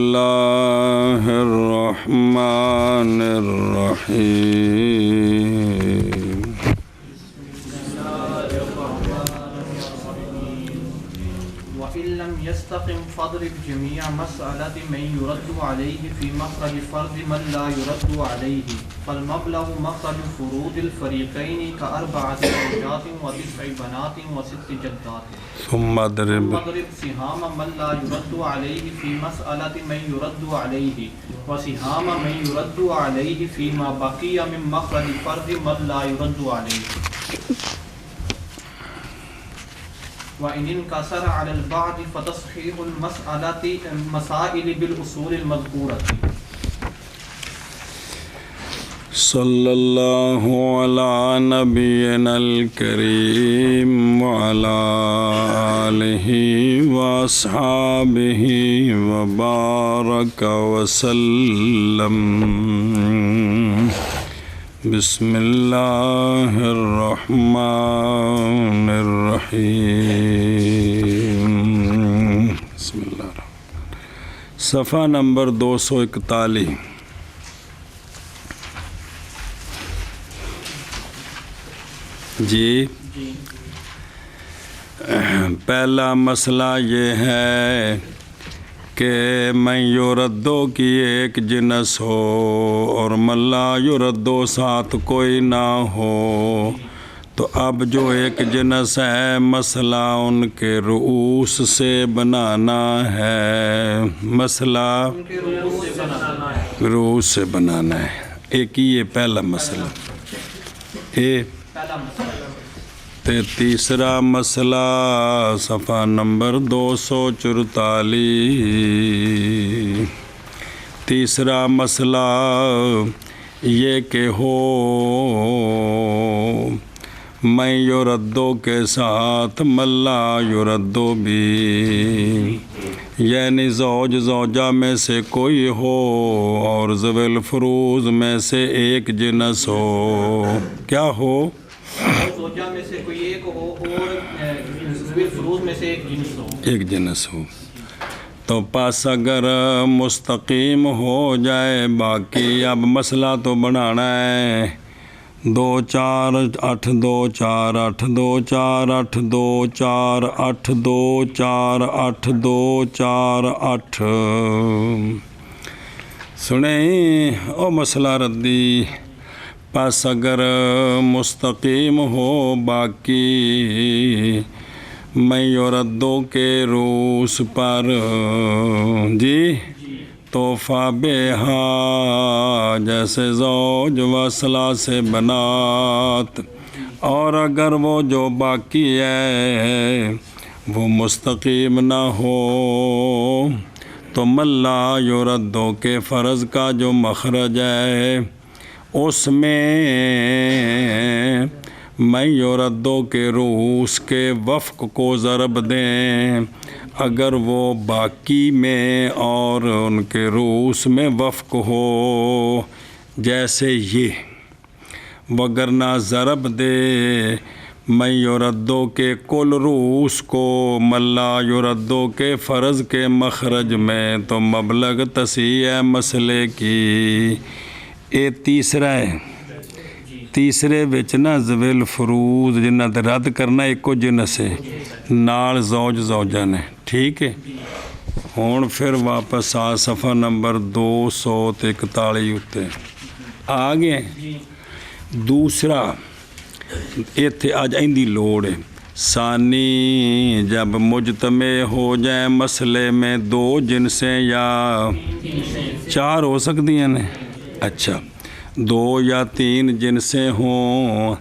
اللہ الرحمن الرحیم وَإِن لَّمْ يَسْتَقِمْ فَاضْرِبْ جَمِيعَ مَسْأَلَةِ مَن يُرَدُّ عَلَيْهِ فِي مَخْرَجِ فَرْضِ مَن لَّا يُرَدُّ عَلَيْهِ فَالْمَبْلَغُ مَخْرَجُ فُرُوضِ الْفَرِيقَيْنِ كَأَرْبَعَةِ زَوْجَاتٍ وَتِسْعِ بَنَاتٍ وَسِتِّ جَدَّاتٍ ثم اضرب سهام من لا يرد عليه في مسألة من يرد عليه وسهام من يرد عليه فيما بقي من مخرج فرد من لا يرد عليه وإن انكسر على البعض فتصحيح المسائل بالأصول المذكورة. صلی اللہ علی نبینا الکریم وعلی آلہ واصحابہ وبارک وسلم. بسم اللہ الرحمن الرحیم. بسم اللہ الرحمن. صفحہ نمبر 241. جی پہلا مسئلہ یہ ہے کہ من یردو کی ایک جنس ہو اور من لا یردو ساتھ کوئی نہ ہو، تو اب جو ایک جنس ہے مسئلہ ان کے رؤوس سے بنانا ہے. مسئلہ رؤوس سے بنانا ہے. ایک ہی یہ پہلا مسئلہ. تیسرا مسئلہ صفحہ نمبر 244. تیسرا مسئلہ یہ کہ ہو میں یردو کے ساتھ ملا یردو بھی، یعنی زوج زوجہ میں سے کوئی ہو اور ذوی الفروض میں سے ایک جنس ہو. کیا ہو؟ زوجہ میں سے کوئی ایک ہو اور ذوی الفروض میں سے ایک جنس ہو. تو پس اگر مستقیم ہو جائے باقی، اب مسئلہ تو بنانا ہے 2 4 8 2 4 8 2 4 8 2 4 8 2 4 8 2 4 8. سنیں او مسئلہ ردی. پس اگر مستقیم ہو باقی میں یردو کے روس پر جی، تو فابہا جیسے زوج وصلہ سے بنات، اور اگر وہ جو باقی ہے وہ مستقیم نہ ہو تو ملا یردو کے فرض کا جو مخرج ہے اس میں میں یردو کے رؤوس کے وفق کو ضرب دیں اگر وہ باقی میں اور ان کے رؤوس میں وفق ہو. جیسے یہ وگرنہ ضرب دے میں یردو کے کل رؤوس کو ملا یردو کے فرض کے مخرج میں، تو مبلغ تصحیح ہے مسئلے کی. اے تیسرا ہے. تیسرے وچ نا ذوی الفروض جنہ تے رد کرنا ایکو جنس ہے نال زوج زوجہ نے. ٹھیک ہے. ہون پھر واپس آ صفحہ نمبر 241 اتے آ گئے. دوسرا ایتھے آج ایندی لوڑ ہے. ثانی جب مجتمع ہو جائیں مسئلے میں 2 جنسیں یا 4 ہو سکتی ہیں. اچھا 2 یا 3 جنسیں ہوں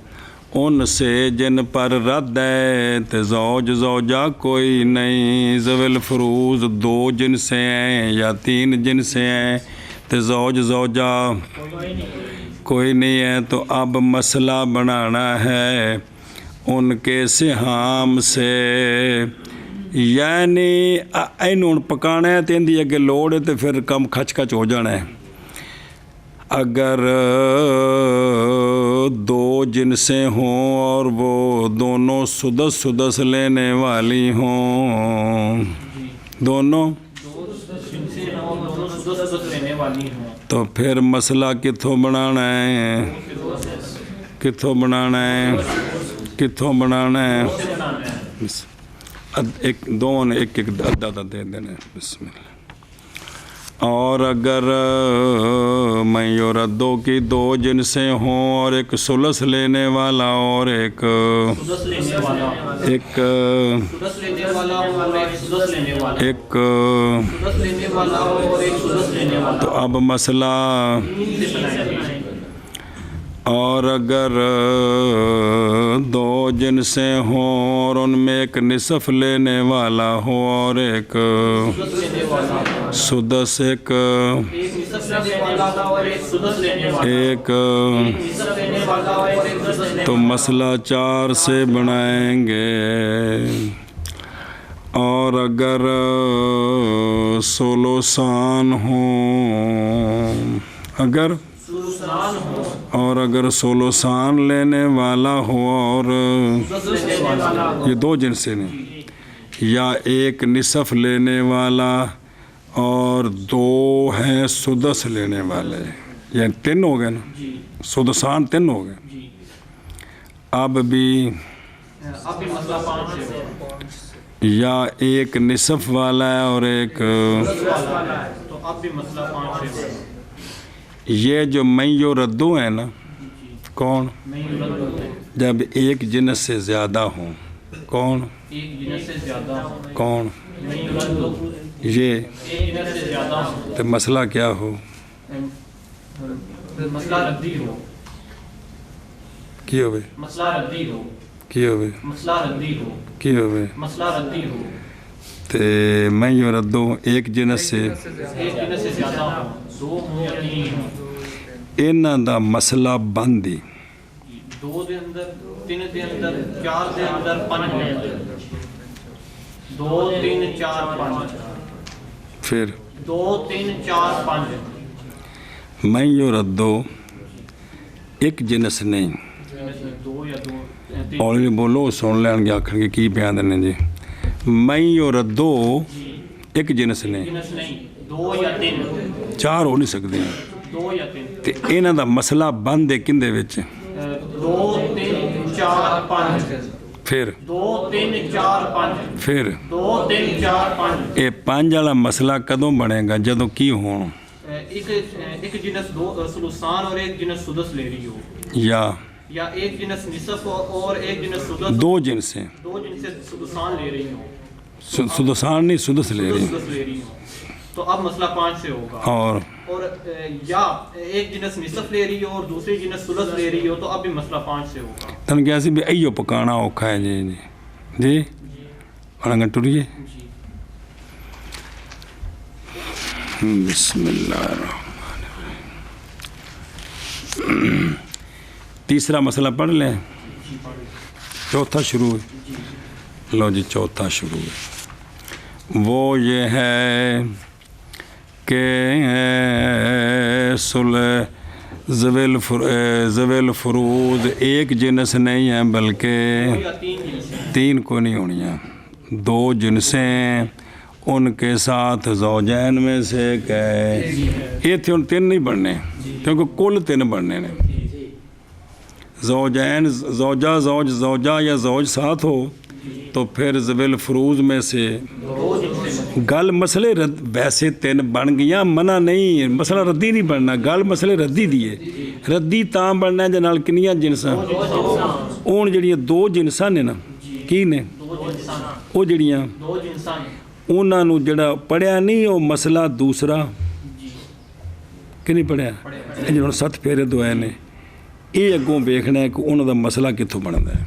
ان سے جن پر رد ہے تو زوج زوجہ کوئی نہیں. ذوی الفروض 2 جنسیں ہیں یا 3 جنسیں ہیں تو زوج زوجہ کوئی نہیں ہے. تو اب مسئلہ بنانا ہے ان کے سہام سے، یعنی اینوں پکانا ہے تو اندی اگے لوڑ ہے تو پھر کم کھچ کھچ ہو جانا ہے. اگر 2 جنسیں ہوں اور وہ دونوں سدس لینے والی ہوں، دونوں دونوں سدس لینے والی ہوں تو پھر مسئلہ کتوں بنانا ہے؟ کتوں بنانا ہے؟ کتوں بنانا ہے؟ ایک دو نے ایک ادھا ادھا دے دینا. بسم اللہ. اور اگر میں یردو کی دو جنسیں ہوں اور ایک ثلث لینے والا اور ایک سدس لینے والا ایک سدس لینے والا اور ایک سدس لینے والا ایک سدس لینے والا اور ایک سدس لینے والا تو اب مسئلہ اور اگر دو جنسیں ہوں اور ان میں ایک نصف لینے والا ہو اور ایک سدس ایک ایک نصف لینے والا اور ایک سدس لینے والا ایک نصف لینے والا اور ایک سدس لینے تو مسئلہ 4 سے بنائیں گے. اور اگر ثلثان ہوں اگر سلسان ہو اور اگر ثلثان لینے والا ہو اور سدس لینے والا یہ دو جنسیں نہیں یا ایک نصف لینے والا اور دو ہیں سدس لینے والے یعنی 3 ہو گئے نا جی سدسان 3 ہو گئے. جی اب بھی اب بھی مسئلہ 5 ہے یا ایک نصف والا ہے اور ایک تو اب بھی مسئلہ 5 ہے. یہ جو میں یو ردو ہیں نا کون میں یرد ہوتے ہیں جب ایک جنس سے زیادہ ہوں کون ایک جنس سے زیادہ ہوں کون میں یرد ہوتے ہیں یہ ایک جنس سے زیادہ ہوں تو مسئلہ کیا ہو مسئلہ ردی ہو کی ہوئے مسئلہ ردی ہو کی ہوئے مسئلہ ردی ہو کی ہوئے مسئلہ ردی ہو تے میں یو ردو ایک جنس سے ایک جنس سے زیادہ ہو 2 ہوں یا 3 ہوں انہاں دا مسئلہ بندی 2 دے اندر 3 دے اندر 4 دے اندر 5 دے اندر 2 3 4 5 پھر 2 3 4 5 میں یو ردو ایک جنس نہیں 2 یا 2 3 اور بولو سن لین گے آخر کے کی بیان دینے جی میں یو ردو ایک جنس نہیں جنس نہیں 2 یا 3 4 ہو نہیں سکتے ہیں 2 یا 3 تے انہاں دا مسئلہ بند ہے کندے وچ 2 3 4 5 پھر 2 3 4 5 پھر 2 3 4 5 اے 5 والا مسئلہ کدوں بنے گا جدوں کی ہون ایک جنس 2 ثلثان اور ایک جنس سدس لے رہی ہو یا ایک جنس نصف اور ایک جنس سدس دو جنسیں 2 جنس سدسان لے رہی ہو سدسان نہیں سدس لے رہی سدس لے رہی ہو تو اب مسئلہ 5 سے ہوگا اور یا ایک جنس نصف لے رہی ہو اور دوسری جنس سدس لے رہی ہو تو اب بھی مسئلہ 5 سے ہوگا. تن کیا سی بھی ایو پکانا اوکھا ہے جی جی جی انگا ٹریے بسم اللہ الرحمن الرحیم. تیسرا مسئلہ پڑھ لیں چوتھا شروع ہے لو جی چوتھا شروع ہے وہ یہ ہے کہ ذوی الفروض ایک جنس نہیں ہے بلکہ 3 کو نہیں ہونی ہیں 2 جنسیں ان کے ساتھ زوجین میں سے کہ یہ تھے ان 3 نہیں بڑھنے کیونکہ کل 3 بڑھنے نے زوجین زوجہ زوج زوجہ یا زوج ساتھ ہو تو پھر ذوی الفروض میں سے گل مسئلے ویسے 3 بن گیا منع نہیں مسئلہ ردی نہیں بننا گل مسئلے ردی دیے ردی تاں بننا ہے جنال کنیاں جنساں اون جڑیاں 2 جنساں نے نا کی نے وہ جڑیاں انہاں نو جڑا پڑھیا نہیں وہ مسئلہ دوسرا کہ نہیں پڑھیا یہ جنہوں 7 پھیرے دوئے نے یہ اگوں ویکھنا ہے کہ انہوں دا مسئلہ کتوں بنتا ہے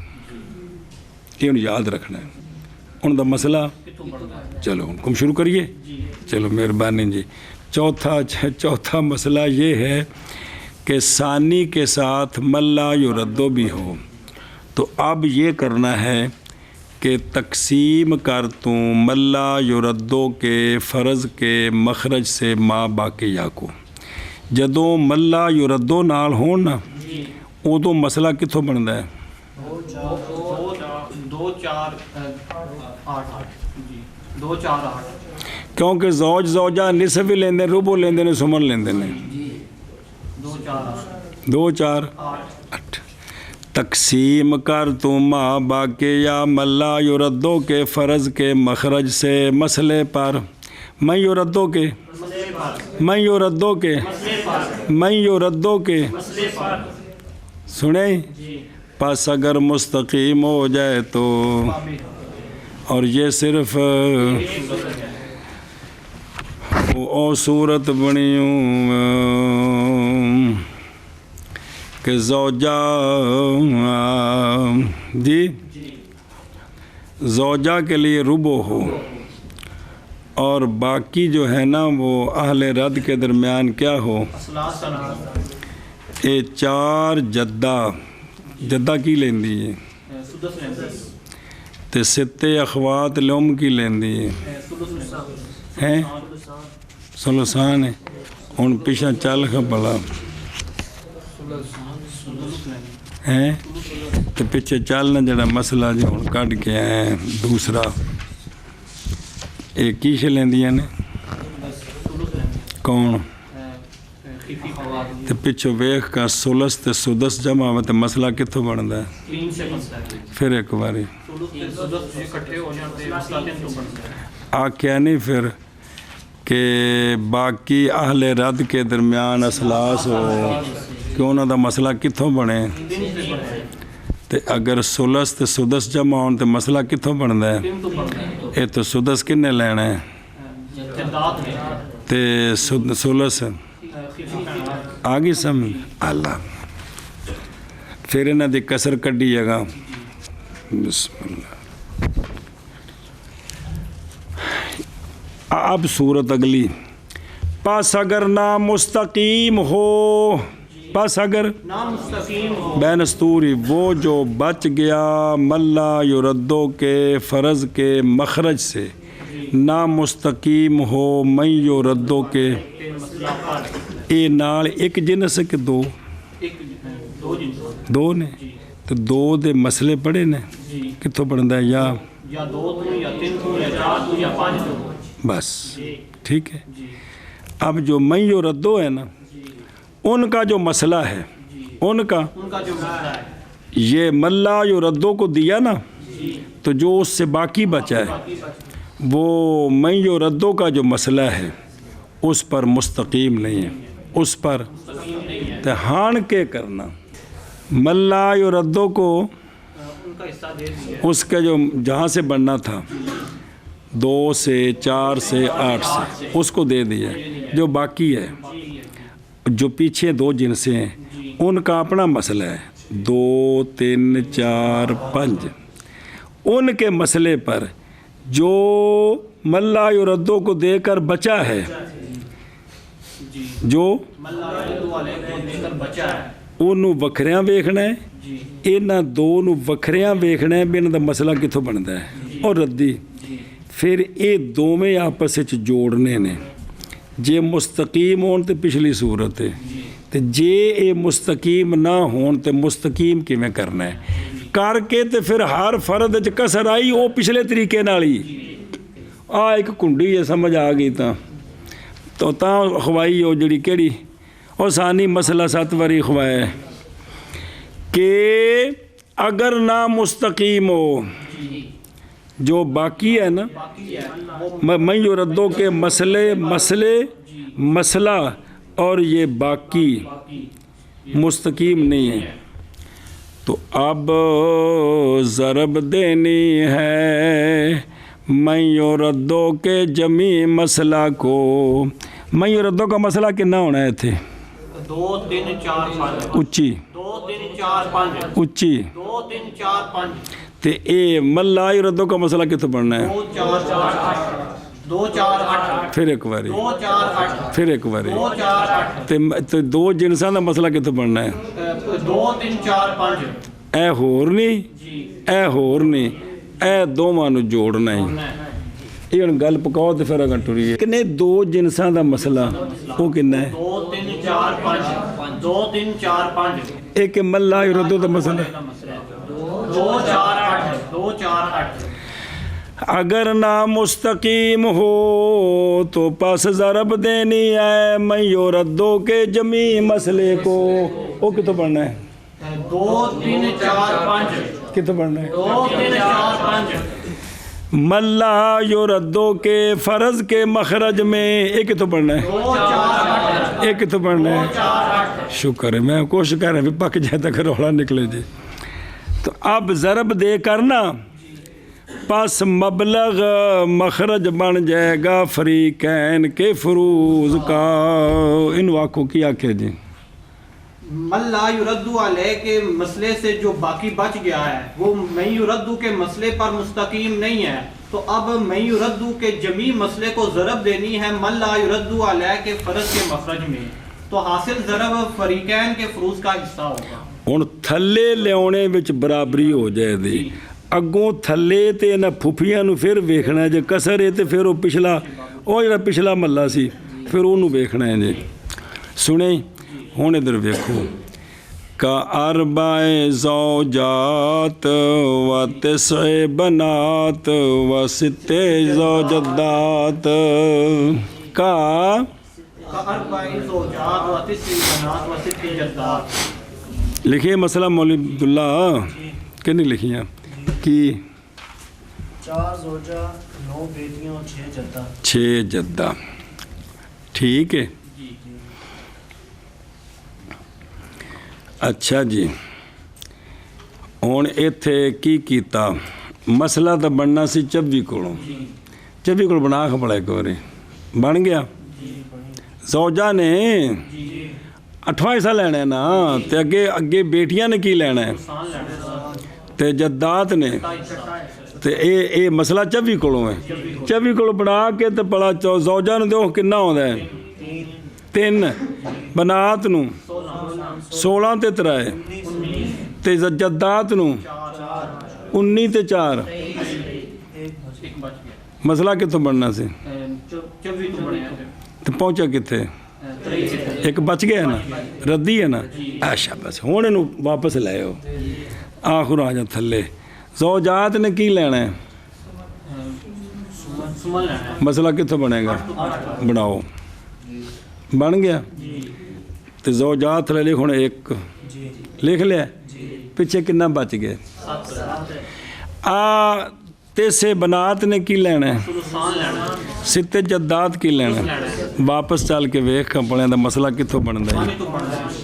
یہ انہوں یاد رکھنا ہے انہوں دا مسئلہ چلو ان کو شروع کریے چلو مہربانی جی چوتھا مسئلہ یہ ہے کہ ثانی کے ساتھ ملا یردو بھی ہو تو اب یہ کرنا ہے کہ تقسیم کر تو ملا یردو کے فرض کے مخرج سے ما باقیہ کو جدوں ملا یردو نال ہون نا ادو مسئلہ کتوں بنتا ہے 2 4 8 کیونکہ زوج زوجہ نصف ہی لیندے ربع لیندے نے سمن لیندے نے 2 4 2 4 8 تقسیم کر تو ماں باقی یا ملا یردو کے فرض کے مخرج سے مسئلے پر میں یردو کے میں یردو کے میں یردو کے سنیں پس اگر مستقیم ہو جائے تو اور یہ صرف او صورت بنی کہ زوجہ جی زوجہ کے لیے ربع ہو اور باقی جو ہے نا وہ اہل رد کے درمیان کیا ہو اے 4 جدہ کی لیندی ہے تے 7 اخوات لوم کی لیندی ہے سلسان ہے ہن پیچھے چل کے بلا ہے تے پیچھے چلنا جڑا مسئلہ جو ہن کڈ کے آئے دوسرا ایک کی لیندیاں نے کون تے پچھو ویخ کا سلس تے سدس جمع ہوئے تے مسئلہ کتوں بنتا ہے پھر ایک باری آکھیا نہیں پھر کہ باقی اہل رد کے درمیان اثلاث ہو کہ انہوں دا مسئلہ کتوں بنے تے اگر سلس تے سدس جمع ہون تے مسئلہ کتوں بنتا ہے اے تو سدس کنے لینا ہے تے سلس آگے سمجھ اللہ پھر انہاں دی کسر کڈی جگہ بسم اللہ اب صورت اگلی پس اگر نامستقیم ہو پس اگر بین استوری وہ جو بچ گیا ملا یردو کے فرض کے مخرج سے نامستقیم ہو میں یردو کے اے نال ایک جنس کہ دو نے تو 2 دے مسئلے پڑھے نے کتوں پڑھتا ہے یا 2 یا 3 یا 4 یا 5 بس ٹھیک ہے اب جو میں یردو ہے نا ان کا جو مسئلہ ہے ان کا یہ ملا یردو کو دیا نا تو جو اس سے باقی بچا ہے وہ میں یردو کا جو مسئلہ ہے اس پر مستقیم نہیں ہے اس پر ہان کے کرنا ملا یردو کو اس کا جو جہاں سے بننا تھا 2 سے 4 سے 8 سے اس کو دے دیا جو باقی ہے جو پیچھے 2 جنسیں ہیں ان کا اپنا مسئلہ ہے 2 3 4 5 ان کے مسئلے پر جو ملا یردو کو دے کر بچا ہے جو انہوں وکھریاں ویکھنا ہے انہاں 2 نوں وکھریاں ویکھنا ہے بھی انہاں دا مسئلہ کتوں بنتا ہے اور ردی پھر یہ دوویں آپس جوڑنے نے جے مستقیم ہون تے پچھلی صورت ہے تے جے اے مستقیم نہ ہون تے مستقیم کیویں کرنا ہے کر کے تے پھر ہر فرد وچ کسر آئی وہ پچھلے طریقے نال ہی ایک کنڈی ہے سمجھ آ گئی تو خوائی ہو جڑی کیڑی اور ثانی مسئلہ 7 واری خوایا کہ اگر نہ مستقیم ہو جو باقی ہے نا میں یردو کے مسئلہ اور یہ باقی مستقیم نہیں ہے تو اب ضرب دینی ہے میں یردو کے جمی مسئلہ کو میں یردو کا مسئلہ کتنا ہونا ہے تھے 2 3 4 5 اچھی 2 3 4 5 اچھی 2 3 4 5 تے اے ملا یردو کا مسئلہ کتنا پڑھنا ہے 2 4 8 2 4 8 پھر ایک باری 2 4 8 پھر ایک باری 2 4 8 تے 2 جنساں دا مسئلہ کتنا پڑھنا ہے 2 3 4 5 اے ہور نہیں اے دوواں نوں جوڑنا ہے یہ ہن گل پکاؤ تے پھر اگے ٹری کنے 2 جنساں دا مسئلہ وہ کنا ہے 2 3 4 5 2 3 4 5 ایک ملا یردو دا مسئلہ 2 4 8 2 4 8 اگر نا مستقیم ہو تو پس ضرب دینی ہے میں یردو کے جمی مسئلے کو. وہ کتوں پڑھنا ہے؟ 2 3 4 5. کتوں پڑھنا ہے؟ 2 3 4 5. ملا یردو کے فرض کے مخرج میں. ایک کتوں پڑھنا ہے؟ 2 4 8. ایک کتوں پڑھنا ہے؟ شکر ہے، میں کوشش کر رہا ہوں پک جائے تک رولا نکلے جی. تو اب ضرب دے کرنا پس مبلغ مخرج بن جائے گا فریقین کے فروض کا. ان واقعوں کی آنکھیں جی. من لا یردو علیہ کے مسئلے سے جو باقی بچ گیا ہے وہ من یردو کے مسئلے پر مستقیم نہیں ہے، تو اب من یردو کے جمی مسئلے کو ضرب دینی ہے من لا یردو علیہ کے فرض کے مخرج میں، تو حاصل ضرب فریقین کے فروض کا حصہ ہوگا. ہن تھلے لیاونے وچ برابری ہو جائے دی. اگوں تھلے تے انہاں پھپھیاں نو پھر ویکھنا ہے جے کسر ہے تے پھر وہ پچھلا جڑا پچھلا محلہ سی پھر اونوں ویکھنا ہے جی. سنیں ہن ادھر ویکھو. کا اربع زوجات و تسع بنات و ست زوجدات. کا اربع زوجات و تسع بنات و ست جدات. لکھیے مسئلہ مولوی عبداللہ کہ نہیں لکھیاں کی 4 زوجہ 9 بیٹیاں اور 6 جدہ. 6 جدہ. ٹھیک ہے. اچھا جی ہن ایتھے کی کیتا مسئلہ تو بننا سی 24 کولوں. 24 کول بنا کے بڑا ایک باری بن گیا. زوجہ نے 8واں حصہ لینا ہے نا، تے اگے بیٹیاں نے کی لینا ہے تے جدات نے. تے اے مسئلہ 24 کولوں ہے. 24 کولوں بنا کے تے بڑا زوجہ نو دیو کنا ہوندا ہے 3. بنات نو 16 تے 3 تے جدات نو 19 تے 4. مسئلہ کتوں بننا سی؟ تے پہنچا کتنے؟ ایک بچ گیا نا، ردی ہے نا. اچھا بس ہوں انہوں واپس لے آؤ. آخر آ جا تھلے. زوجات نے کی لینا ہے؟ مسئلہ کتوں بنے گا؟ بناؤ. بن گیا. تو زوجات لے لکھ. ہوں ایک لکھ لیا. پیچھے کنا بچ گئے؟ تیسے بنات نے کی لینا ہے؟ ستے جدات کی لینا ہے؟ واپس چل کے ویخ کپڑے دا مسئلہ کتوں بنتا ہے؟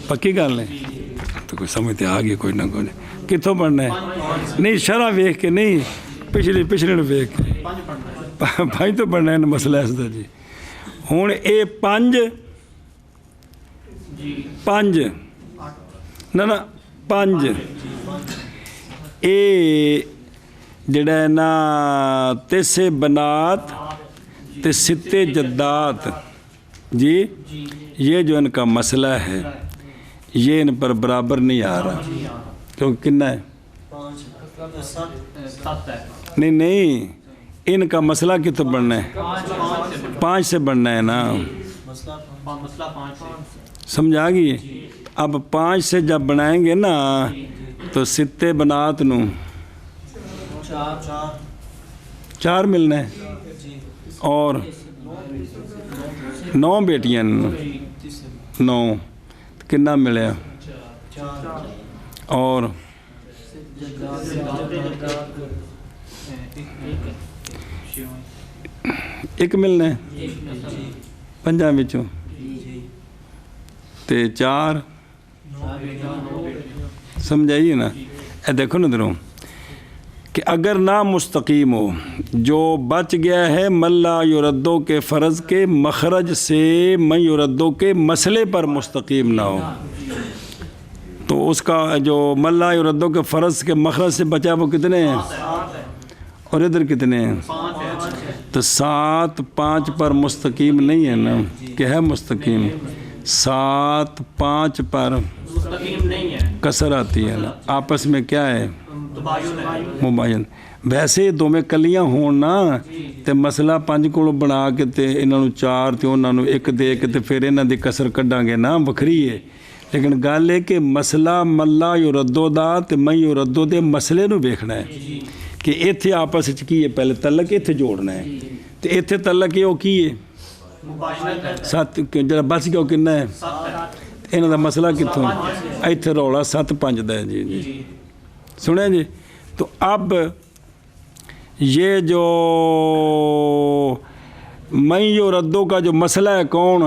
پکی گل ہے تو کوئی سمجھتے آ گئی کوئی نہ کوئی کتوں بننا ہے. نہیں شرح ویخ کے نہیں پچھلے نو ویخ کے بھائی تو بننا ہے مسئلہ اس دا جی. ہوں اے 5 نہ 5 اے جڑا ہے نا تیسے بنات تے ستے جدات جی، یہ جو ان کا مسئلہ ہے یہ ان پر برابر نہیں آ رہا. کیونکہ کنا ہے؟ 7 نہیں ان کا مسئلہ کتوں بننا ہے؟ 5 سے بننا ہے نا. مسئلہ 5 سمجھا گئی. اب 5 سے جب بنائیں گے نا تو ستے بنات نو 4 ملنا ہے اور 9 بیٹیاں 9 کنا ملیا اور ایک ملنا ہے 5 وچوں تے 4 سمجھائیے نا. اے دیکھو نا دروں کہ اگر نا مستقیم ہو جو بچ گیا ہے ملا یردو کے فرض کے مخرج سے من یردو کے مسئلے پر مستقیم نہ ہو تو اس کا جو ملا یردو کے فرض کے مخرج سے بچا وہ کتنے ہیں اور ادھر کتنے ہیں؟ تو 7 5 پر مستقیم نہیں ہے نا. کہ ہے مستقیم؟ 7 5 پر مستقیم نہیں ہے، کسر آتی ہے نا. آپس میں کیا ہے؟ مباین. ویسے دو میں کلیاں ہون نا تے مسئلہ 5 کو بنا کے تے انہاں نوں 4 تے انہاں نوں 1 دے کے تے پھر انہاں دی کسر کڈاں گے نا وکھری ہے. لیکن گل ہے کہ مسئلہ ملا یردو دا تے میں یردو دے مسئلے نوں ویکھنا ہے کہ ਇੱਥੇ ਆਪਸ ਵਿੱਚ ਕੀ ਹੈ, ਪਹਿਲੇ ਤਲਕ ਇੱਥੇ ਜੋੜਨਾ ਹੈ ਤੇ ਇੱਥੇ ਤਲਕ ਇਹ ਉਹ ਕੀ ਹੈ, ਸੱਤ। ਜਿਹੜਾ ਬਚ ਗਿਆ ਉਹ ਕਿੰਨਾ ਹੈ, ਇਹਨਾਂ ਦਾ ਮਸਲਾ ਕਿੱਥੋਂ, ਇੱਥੇ ਰੌਲਾ 7-5 ਦਾ ਹੈ ਜੀ ਜੀ ਸੁਣਿਆ ਜੀ। تو اب یہ جو میں و ردوں کا جو مسئلہ ہے کون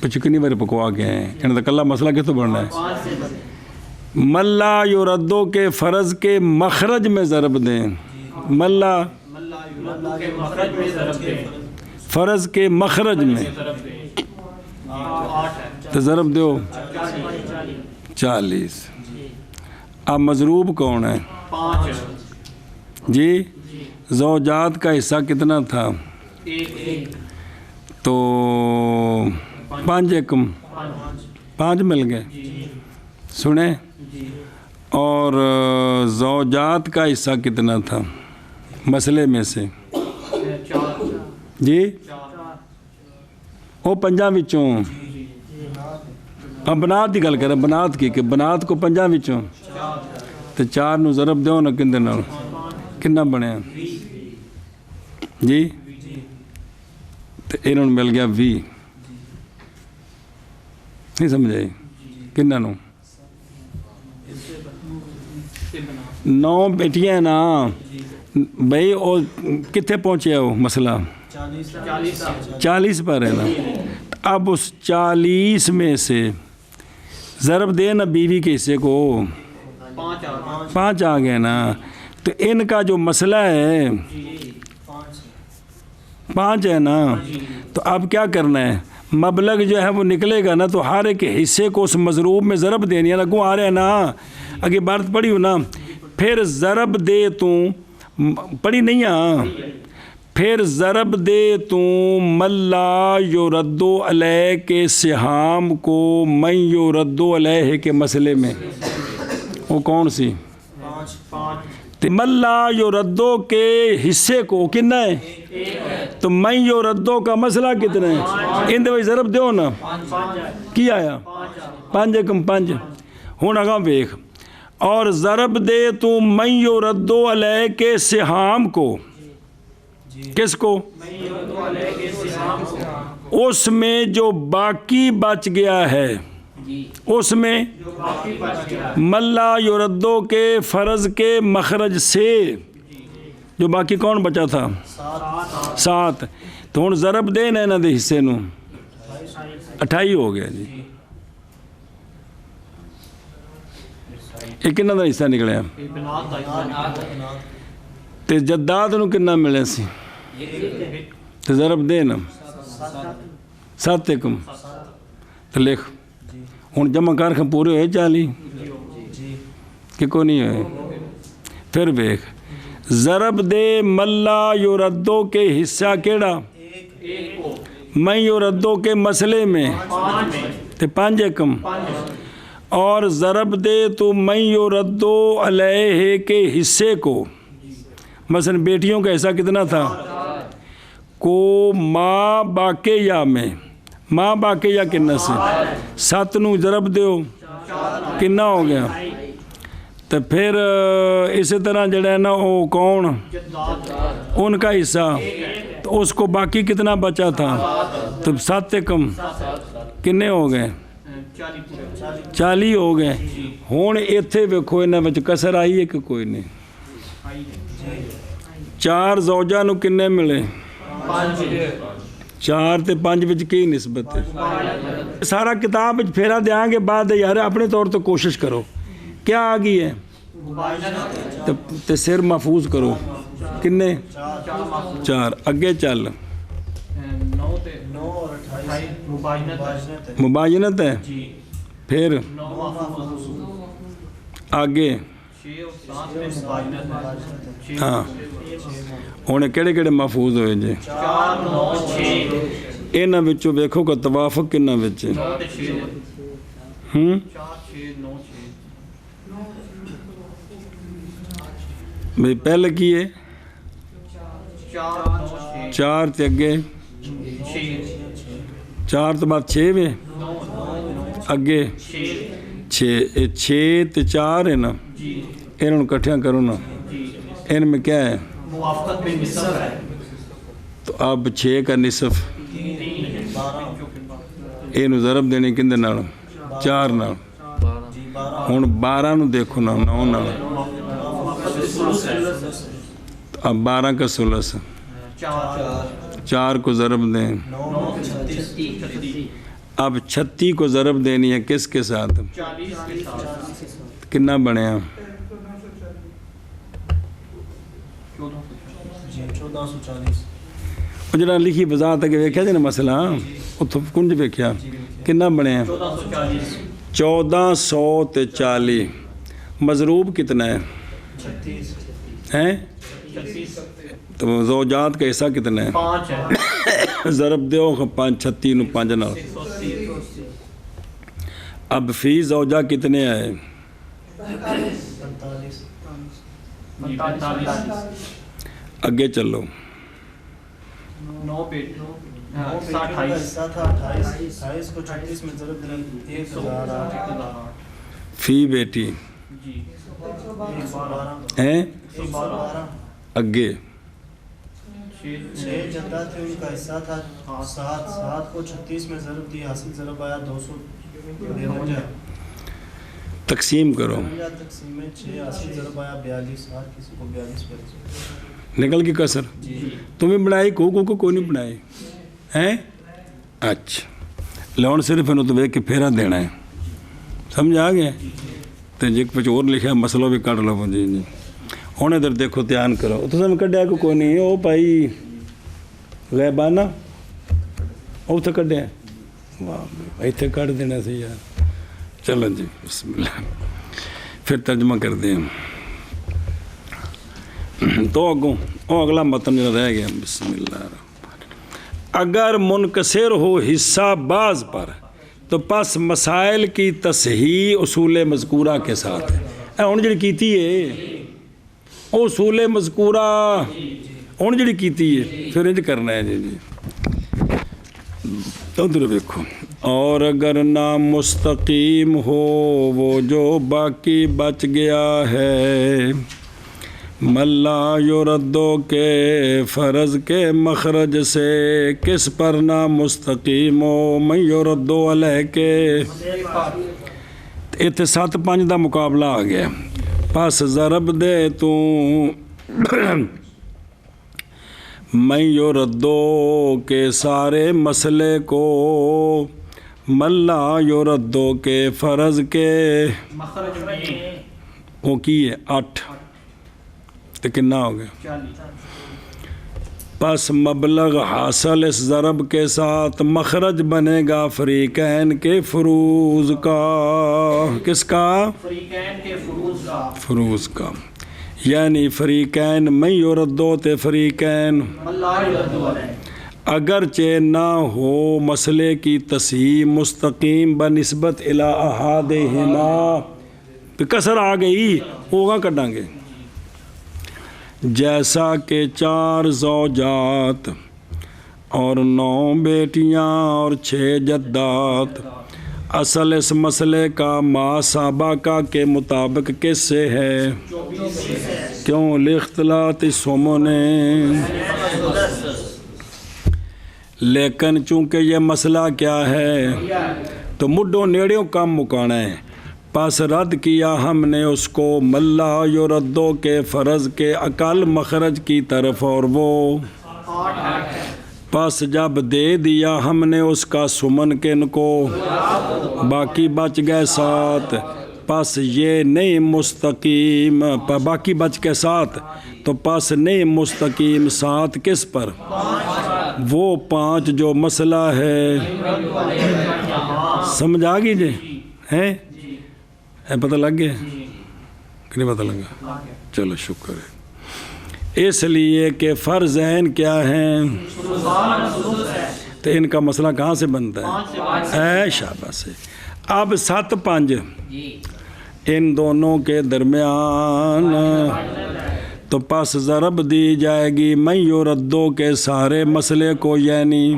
پچھو کنی بار پکوا گئے ہیں انہوں نے کلا مسئلہ کتوں بڑھنا ہے، ملا یو ردوں کے فرض کے مخرج میں ضرب دیں، ملا فرض کے مخرج میں تو ضرب دو 40۔ اب مضروب کون ہے جی، زوجات کا حصہ کتنا تھا، تو 5 ایکم 5 مل گئے سنیں، اور زوجات کا حصہ کتنا تھا مسئلے میں سے جی، وہ 5 وچوں ہم بنات کی گل کریں، بنات کی کہ بنات کو 5 وچوں تو 4 نو ضرب دیو نا کندے نال کنا بنیا جی، تو انہوں نے مل گیا 20، نہیں سمجھائی کنا نو 9 بیٹیاں نا بھائی، وہ کتنے پہنچے وہ مسئلہ 40 پر ہے نا، اب اس 40 میں سے ضرب دے نا بیوی کے حصے کو، 5 آ گئے نا، تو ان کا جو مسئلہ ہے 5 ہے نا، تو اب کیا کرنا ہے، مبلغ جو ہے وہ نکلے گا نا، تو ہر ایک حصے کو اس مضروب میں ضرب دینی ہے نا، کو آ رہے ہیں نا، اگے بات پڑھی ہو نا، پھر ضرب دے تو پڑھی نہیں ہاں، پھر ضرب دے تو ملا یردو علیہ کے سہام کو من یردو علیہ کے مسئلے میں، وہ کون سی ملا یردو کے حصے کو کتنا ہے، تو من یردو کا مسئلہ کتنا ہے، ان دے ضرب دیو نا کی آیا 5 ایکم 5، ہوں اگاں ویخ، اور ضرب دے تو من یردو علیہ کے سہام کو، کس کو، اس میں جو باقی بچ گیا ہے، اس میں ملا یردو کے فرض کے مخرج سے جو باقی کون بچا تھا 7، تو ہوں ضرب دے نا انہوں دے حصے نو 28 ہو گیا جی، ایک انہوں دا حصہ نکلیا، تے جداد نو کنا ملے سی، تے ضرب دے نا 7 ایکم، تو لکھ ہوں جمع کر پورے ہوئے 40 کہ کو نہیں ہوئے، پھر ویخ ضرب دے ملا یردو کے حصہ کیڑا، من یردو کے مسئلے میں تے 5 ایکم، اور ضرب دے تو من یردو علیہ کے حصے کو، مثلا بیٹیوں کا حصہ کتنا تھا، کو ماں باقیہ میں، ماں باقیہ کنا سے 7 نو ضرب دیو کنا ہو گیا، تو پھر اسی طرح جڑا ہے نا وہ کون ان کا حصہ، تو اس کو باقی کتنا بچا تھا، تو 7 ایکم کنے ہو گئے 40 ہو گئے، ہون ایتھے ویکھو انہاں وچ کسر آئی ہے کہ کوئی نہیں، 4 زوجہ نو کنے ملے 4 تے 5 وچ کی نسبت ہے، سارا کتاب وچ پھیرا دیاں گے بعد یار اپنے طور تو کوشش کرو، کیا آ گئی ہے تے سر محفوظ کرو، کنے 4 اگے چل، مباینت ہے، پھر آگے ہاں ہونے کیڑے کیڑے محفوظ ہوئے جی، انہاں وچوں ویکھو کہ توافق کنہاں وچ بھئی پہلے کی ہے 4 تے اگے 4 تو بعد 6 میں اگے 6 تے 4 ہے نا، جی انہوں اکٹھیاں کرو نا، جی ان میں کیا ہے؟ موافقت میں نصف ہے، تو اب 6 کا نصف 12 یہ ضرب دینی کندے نال؟ 4 نال۔ ہوں 12 نو دیکھو نا 9 نال، اب 12 کا ثلث 4 کو ضرب دیں، 9 36 اب 36 کو ضرب دینی ہے کس کے ساتھ؟ 40 کے ساتھ کنا بنیا؟ 1440 وہ جڑا لکھی وضاحت ہے کہ ویکھیا جی نا مسئلہ اتوں کنج ویکھیا کنا بنیا؟ 1440 مضروب کتنا ہے؟ 36 ہیں؟ تو زوجات کا حصہ کتنا ہے؟ 5 ہے، ضرب دیو 36 نو 5 نال، اب فی زوجہ کتنے آئے؟ 45 اگے چلو، 9 بیٹے 28 کو 36 میں ضرب دیں 1008 فی بیٹی جی 112 ہیں؟ 112 اگے 6 جدہ تھے ان کا حصہ تھا 7 کو 36 میں ضرب دی، حاصل ضرب آیا 252 تقسیم کرو، تقسیم 6 حاصل ضرب آیا 42 ہر کسی کو 42 پر نکل کی کسر تمہیں بنائی کو کوئی نہیں بنائی ہیں؟ اچھا لون صرف انہوں تو ویک کے پھیرا دینا ہے، سمجھ آ گیا؟ تو جی کچھ اور لکھا مسئلہ بھی کٹ لو جی جی ہوں ادھر دیکھو دھیان کرو، تو سمجھ کڈیا کوئی نہیں، وہ بھائی غیبانہ اتنے کڈیا واہ اتنے کٹ دینا سی یار، چلو جی بسم اللہ پھر ترجمہ کر دیں تو اگوں وہ اگلا متن جو رہ گیا، بسم اللہ اگر منکسر ہو حصہ بعض پر تو پس مسائل کی تصحیح اصول مذکورہ کے ساتھ ہے، ہوں جڑی کیتی ہے اصول مذکورہ ہوں جڑی کیتی ہے پھر انج کرنا ہے جی جی تو ادھر دیکھو، اور اگر نامستقیم ہو وہ جو باقی بچ گیا ہے، ملا یردو کے فرض کے مخرج سے کس پر نامستقیم ہو، من یردو علیہ کے اتنے 7-5 دا مقابلہ آ گیا، پس ضرب دے تو من یردو کے سارے مسئلے کو، ملا یردو کے فرض کے مخرج میں وہ کی ہے 8 تو کنا ہو گیا، 40 پس مبلغ حاصل اس ضرب کے ساتھ مخرج بنے گا فریقین کے فروض کا، کس کا؟ فریقین کے فروض کا، فروض کا، یعنی فریقین من یردو تے فریقین اللہ یردو علیہ، اگرچہ نہ ہو مسئلے کی تصحیح مستقیم بنسبت الی احادہما، پہ کسر آ گئی ہوگا کٹیں گے، جیسا کہ 4 زوجات اور 9 بیٹیاں اور 6 جدات، اصل اس مسئلے کا ما سابقہ کے مطابق کس سے ہے؟ کیوں؟ لاختلاط سمنے، لیکن چونکہ یہ مسئلہ کیا ہے تو مڈوں نیڑیوں کم مکانا ہے، پس رد کیا ہم نے اس کو ملا یردو کے فرض کے اقل مخرج کی طرف، اور وہ پس جب دے دیا ہم نے اس کا سمن کن کو، باقی بچ گئے 7، پس یہ نہیں مستقیم، باقی بچ کے 7 تو پس نہیں مستقیم 7 کس پر؟ وہ 5 جو مسئلہ ہے، سمجھ آ گئی جی ہیں؟ پتہ لگ گیا کہ نہیں پتہ لگا؟ چلو شکر ہے، اس لیے کہ فرضین کیا ہیں تو ان کا مسئلہ کہاں سے بنتا ہے؟ شاباش سے اب 7-5 ان دونوں کے درمیان تو پس ضرب دی جائے گی من یردو کے سارے مسئلے کو، یعنی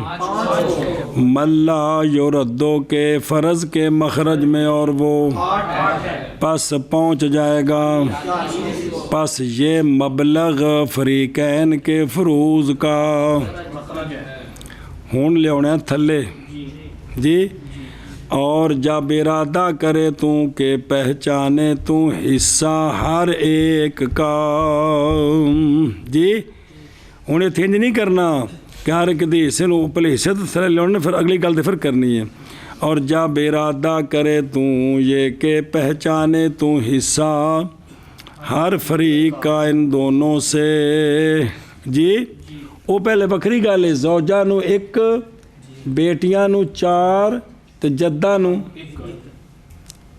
ملا یردو کے فرض کے مخرج میں، اور وہ پس پہنچ جائے گا پس یہ مبلغ فریقین کے فروض کا ہون لیا تھلے جی اور جب ارادہ کرے تو کہ پہچانے تو حصہ ہر ایک کا جی ہوں اتنے انج نہیں کرنا کہ ہر ایک دے حصے نو پہلے حصے تو تھلے لیا پھر اگلی گل تو پھر کرنی ہے اور جب ارادہ کرے تو یہ کہ پہچانے تو حصہ ہر فریق کا ان دونوں سے جی وہ پہلے بکری گل ہے زوجہ نو ایک بیٹیاں نو 4 تے جدہ نو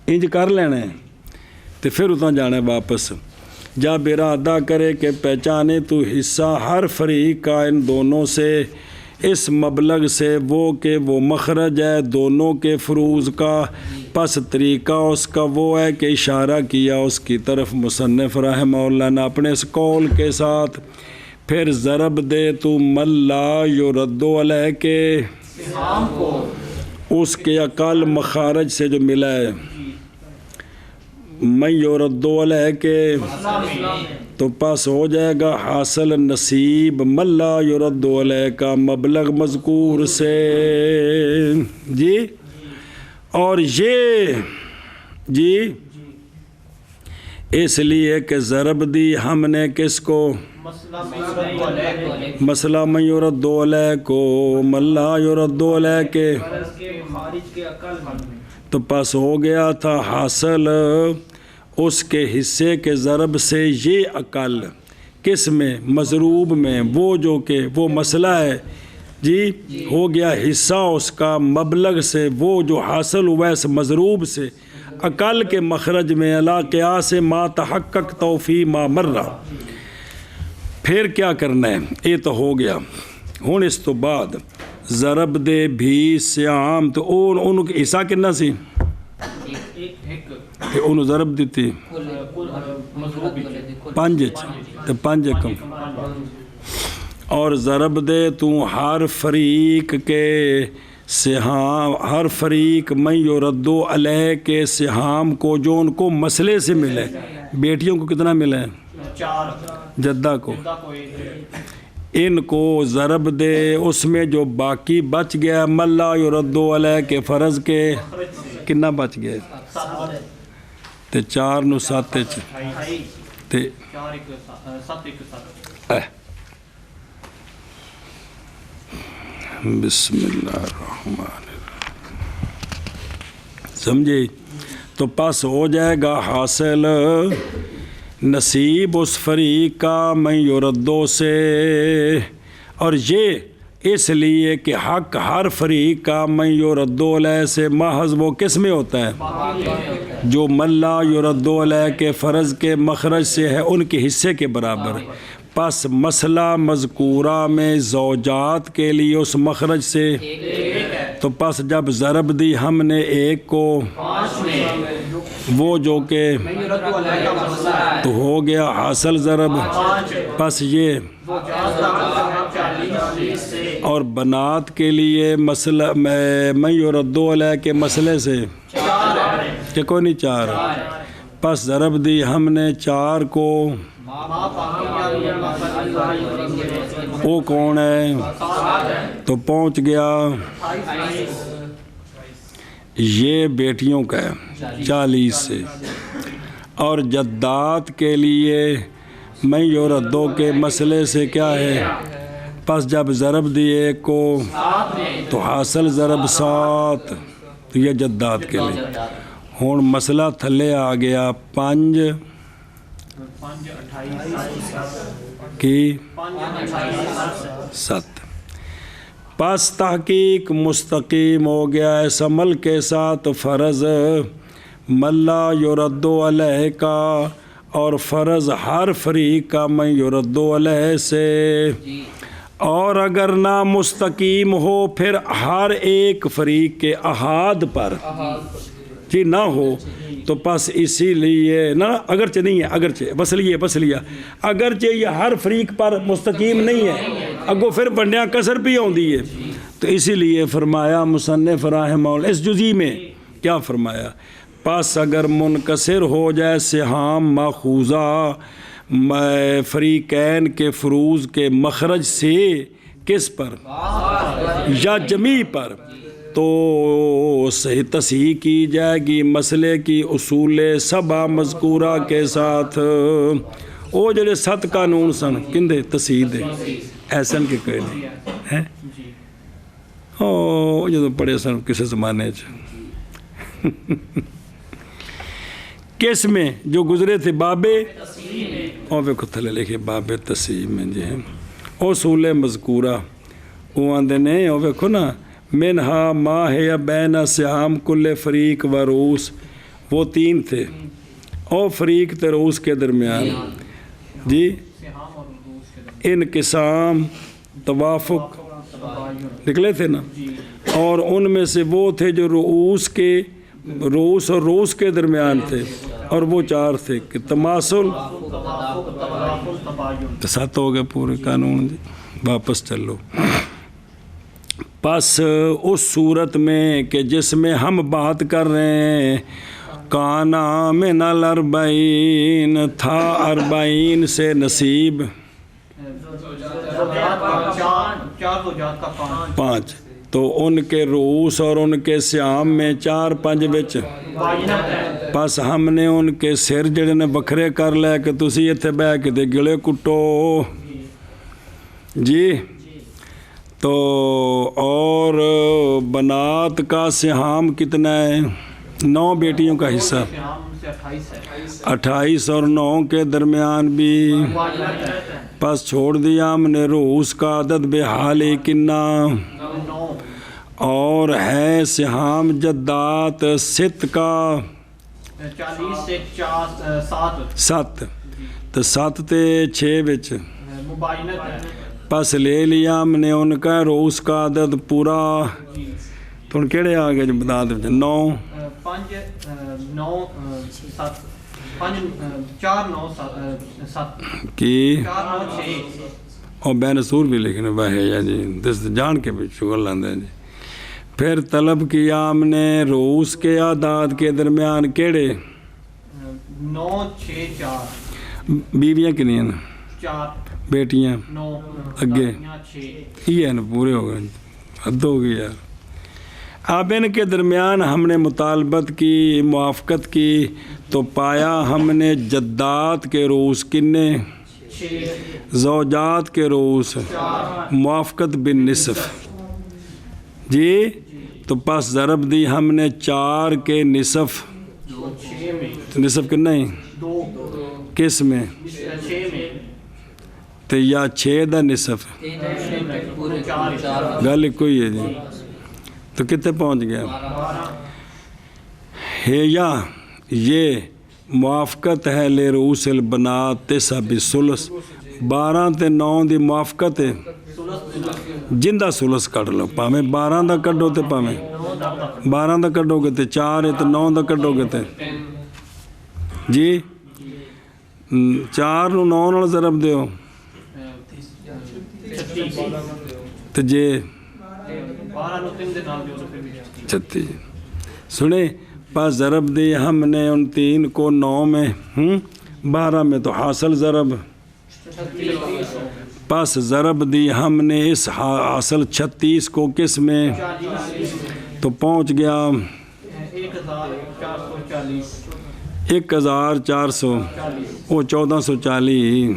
انج کر لینا ہے تے پھر اتنا جانا ہے واپس جب ارادہ کرے کہ پہچانے تو حصہ ہر فریق کا ان دونوں سے اس مبلغ سے وہ کہ وہ مخرج ہے دونوں کے فروض کا پس طریقہ اس کا وہ ہے کہ اشارہ کیا اس کی طرف مصنف رحمہ اللہ نے اپنے اس قول کے ساتھ پھر ضرب دے تو ملا یرد علیہ کے اس کے اقل مخارج سے جو ملا ہے من یرد علیہ کے تو پس ہو جائے گا حاصل نصیب ملا یرد علیہ کا مبلغ مذکور سے جی اور یہ جی اس لیے کہ ضرب دی ہم نے کس کو مسئلہ من یرد علیہ کو ملا یرد علیہ کے تو پس ہو گیا تھا حاصل اس کے حصے کے ضرب سے یہ اقل کس میں مضروب میں وہ جو کہ وہ مسئلہ ہے جی ہو گیا حصہ اس کا مبلغ سے وہ جو حاصل ہوا ہے اس مضروب سے اقل کے مخرج میں علا قیاس ما تحقق توفی ما مرہ پھر کیا کرنا ہے یہ تو ہو گیا ہوں اس تو بعد ضرب دے بھی سیام تو انہوں کے حصہ کنا سی کہ انہوں ضرب دیتی 5 کم اور ضرب دے تو ہر فریق کے سہام ہر فریق من یرد علیہ کے سہام کو جو ان کو مسئلے سے ملے بیٹیوں کو کتنا ملا ہے 4 جدہ کو ان کو ضرب دے اس میں جو باقی بچ گیا ملا یرد علیہ کے فرض کے کنا بچ گیا تے 4 نو 7 تے بسم اللہ الرحمن الرحیم سمجھے تو پس ہو جائے گا حاصل نصیب اس فریق کا من یردو سے اور یہ اس لیے کہ حق ہر فریق کا من یردو علیہ سے محض وہ کس میں ہوتا ہے جو ملا یردو علیہ کے فرض کے مخرج سے ہے ان کے حصے کے برابر پس مسئلہ مذکورہ میں زوجات کے لیے اس مخرج سے تو پس جب ضرب دی ہم نے ایک کو وہ جو کہ تو ہو گیا حاصل ضرب پس یہ اور بنات کے لیے مسئلہ من یردو علیہ کے مسئلے سے کہ کوئی نہیں 4 پس ضرب دی ہم نے 4 کو وہ کون ہے تو پہنچ گیا یہ بیٹیوں کا ہے 40 سے اور جدات کے لیے من یردو کے مسئلے سے کیا ہے پس جب ضرب دیے کو تو حاصل ضرب 7 تو یہ جدات کے لیے ہون مسئلہ تھلے آ گیا 5 کی 7 پس تحقیق مستقیم ہو گیا اس عمل کے ساتھ فرض ملا یردو علیہ کا اور فرض ہر فریق کا من یردو علیہ سے اور اگر نہ مستقیم ہو پھر ہر ایک فریق کے احاد پر جی نہ ہو تو پس اسی لیے نا اگرچہ نہیں ہے اگرچہ بسلیہ اگرچہ یہ ہر فریق پر مستقیم نہیں ہے اگو پھر بنڈیاں کسر بھی ہوندی ہے تو اسی لیے فرمایا مصنف رحمہ اللہ اس جزی میں کیا فرمایا پس اگر منکسر ہو جائے سہام ماخوذہ فریقین کے فروز کے مخرج سے کس پر یا جمی پر تو صحیح تصحیح کی جائے گی مسئلے کی اصول سبع مذکورہ کے ساتھ وہ جڑے 7 قانون سن کندے تصحیح دے ایسن کے کہے ہیں او جدو پڑھے سن کسی زمانے کس میں جو گزرے تھے بابے اور ویکھو تھلے لکھے باب تصحیح میں جی ہیں اصول مذکورہ وہ آندے نے اور ویکھو نا منہا ما ہے بین سہام کل فریق و روس وہ 3 تھے اور فریق تے روس کے درمیان جی انقسام توافق نکلے تھے نا اور ان میں سے وہ تھے جو روس اور روس کے درمیان تھے اور وہ 4 تھے کہ تماثل 7 ہو گئے پورے قانون جی واپس چلو پس اس صورت میں کہ جس میں ہم بات کر رہے ہیں کانا من الاربعین تھا 40 سے نصیب 5 تو ان کے روس اور ان کے سیام میں 4-5 بچ پس ہم نے ان کے سر جڑے نے بکھرے کر لے کہ تسی اتھے بہ کے دے گلے کٹو جی تو اور بنات کا سہام کتنا ہے 9 بیٹیوں کا حصہ 28 اور 9 کے درمیان بھی پس چھوڑ دیا ہم نے روس کا عدد بحال کنا اور ہے سہام جدات 7 کا 7 تو 7 تے 6 بچ پس لے لیا ہم نے ان کا روس کا عدد پورا تو ان کیڑے آگے جو بتا دے 9 کی اور بین سور بھی لکھنے باہے یا جی دست جان کے بھی شغل لاندے جی پھر طلب کیا ہم نے روس کے اعداد کے درمیان کیڑے 9 6 4 بیویاں کنی ہیں 4 بیٹیاں 9 اگے 6 یہ ہے نا پورے ہو گئے حد ہو گئی یار اب ان کے درمیان ہم نے مطالبت کی موافقت کی تو پایا ہم نے جدات کے روس کنے زوجات کے روس موافقت بالنصف جی تو پس ضرب دی ہم نے 4 کے نصف نصف کنا ہی کس میں تو یا 6 دا نصف گل کوئی ہے جی تو کتے پہنچ گیا ہے یا یہ موافقت ہے لے روس البنات 9 بالثلث 12 تے 9 دی موافقت ہے جندہ ثلث کٹ لو پامیں 12 دا کٹو تے پامیں 12 دا کٹو گے تے 4 ہے تے 9 دا کٹو گے تے جی 4 نو 9 نال ضرب دیو تے جے 36 سنے پس ضرب دی ہم نے ان 3 کو 9 میں 12 میں تو حاصل ضرب پس ضرب دی ہم نے اس حاصل 36 کو کس میں تو پہنچ گیا 1440 وہ 1440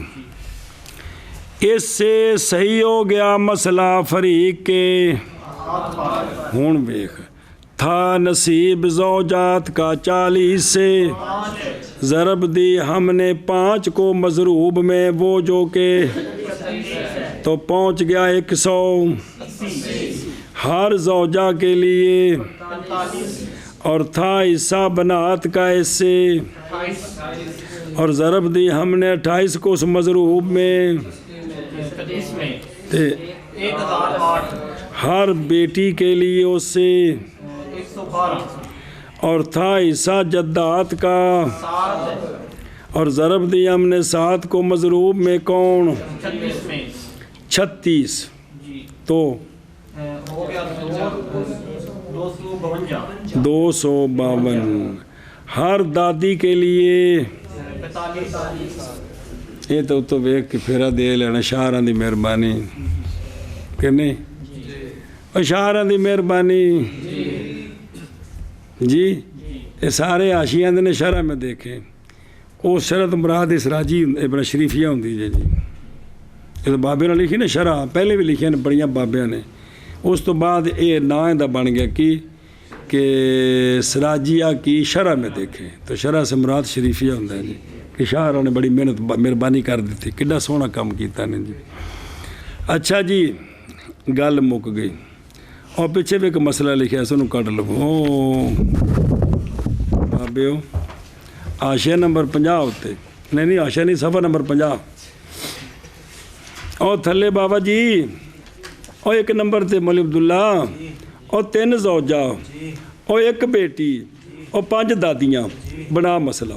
اس سے صحیح ہو گیا مسئلہ فریق کے ہون بیخ تھا نصیب زوجات کا 40 سے ضرب دی ہم نے 5 کو مضروب میں وہ جو کہ تو پہنچ گیا 100 ہر زوجہ کے لیے اور تھا حصہ بنات کا اس سے اور ضرب دی ہم نے 28 کو اس مضروب میں ہر بیٹی کے لیے اس سے اور تھا حصہ جدات کا اور ضرب دی ہم نے 7 کو مضروب میں کون 36 تو 252 ہر دادی کے لیے 45 یہ تو ویک کے پھیرا دے لینا شاہراں دی مہربانی کہ نہیں شاہراں دی مہربانی جی یہ سارے آشیاں نے شرح میں دیکھیں وہ شرط مراد سراجی ابن شریفیہ ہوں جی یہ تو بابے نے لکھی نا شرح پہلے بھی لکھے بڑیاں بابیاں نے اس تو بعد یہ نا دا بن گیا کہ سراجیہ کی شرح میں دیکھیں تو شرح سے مراد شریفیہ ہوں جی کہ شاہراں نے بڑی محنت مہربانی کر دی تھی کڈا سونا کام کیتا نے جی اچھا جی گل مک گئی اور پیچھے بھی ایک مسئلہ لکھا سنوں کٹ لو بابے ہو آشیا نمبر 50 ہوتے نہیں آشیا نہیں صفحہ نمبر 50 اور تھلے بابا جی اور ایک نمبر تے مولوی عبداللہ اور 3 زوجہ اور 1 بیٹی اور 5 دادیاں بنا مسئلہ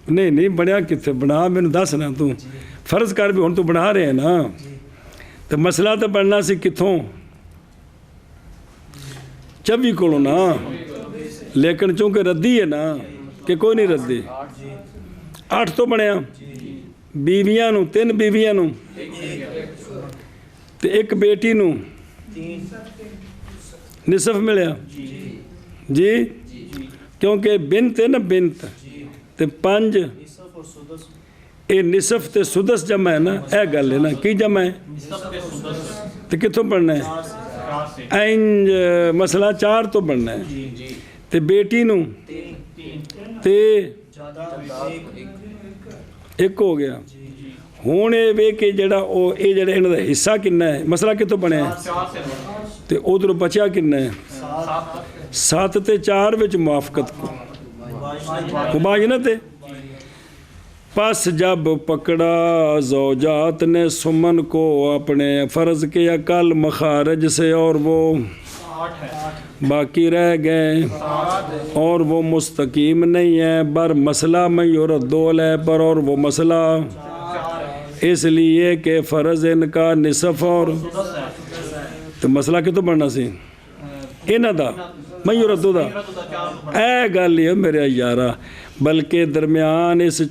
نہیں بنیا کتنے بنا مینوں دس نا تو فرض کر بھی ہن تو بنا رہے ہیں نا تو مسئلہ تو بننا سی کتوں 24 کو نا لیکن چونکہ ردی ہے نا کہ کوئی نہیں ردی 8 تو بنیا بیویاں نو 3 بیویاں نو تے 1 بیٹی نو نصف ملیا جی کیونکہ بنت ہے نا بنت تے 5 اے نصف تے سدس جمع ہے نا اے گل ہے نا کی جمع ہے تے کتوں پڑھنا ہے اینج مسئلہ 4 تو بننا ہے تے بیٹی نو تے 1 ہو گیا ہوں یہ وے کہ جڑا انہوں دا حصہ کنا ہے مسئلہ کتوں بنیا ہے تے ادھر بچیا کنا ہے 7 تے 4 وچ موافقت کو مباینت ہے پس جب پکڑا زوجات نے سمن کو اپنے فرض کے عقل مخارج سے اور وہ باقی رہ گئے اور وہ مستقیم نہیں ہے بر مسئلہ میں یردول ہے پر اور وہ مسئلہ اس لیے کہ فرض ان کا نصف اور تو مسئلہ کتوں بننا سی انہاں دا میں یردو دا اے گل یہ میرے یارہ بلکہ درمیان اس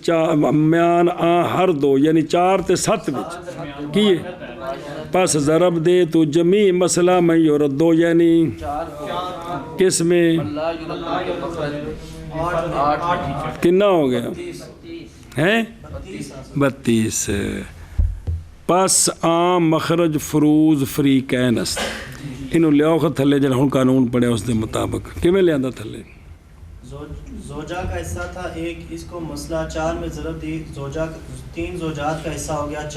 میان ہر 2 یعنی 4 تے 7 وچ کیے پس ضرب دے تو جمی مسئلہ میں یردو یعنی کس میں کنا ہو گیا ہیں 32 پس عام مخرج فروز فریقین است انہوں لیاؤ تھلے جنہوں ہن قانون پڑھے اس دے مطابق کیویں لے آندا تھلے زوجہ کا حصہ تھا 1 اس کو مسئلہ 4 میں ضرب دی 3 زوجات کا حصہ ہو گیا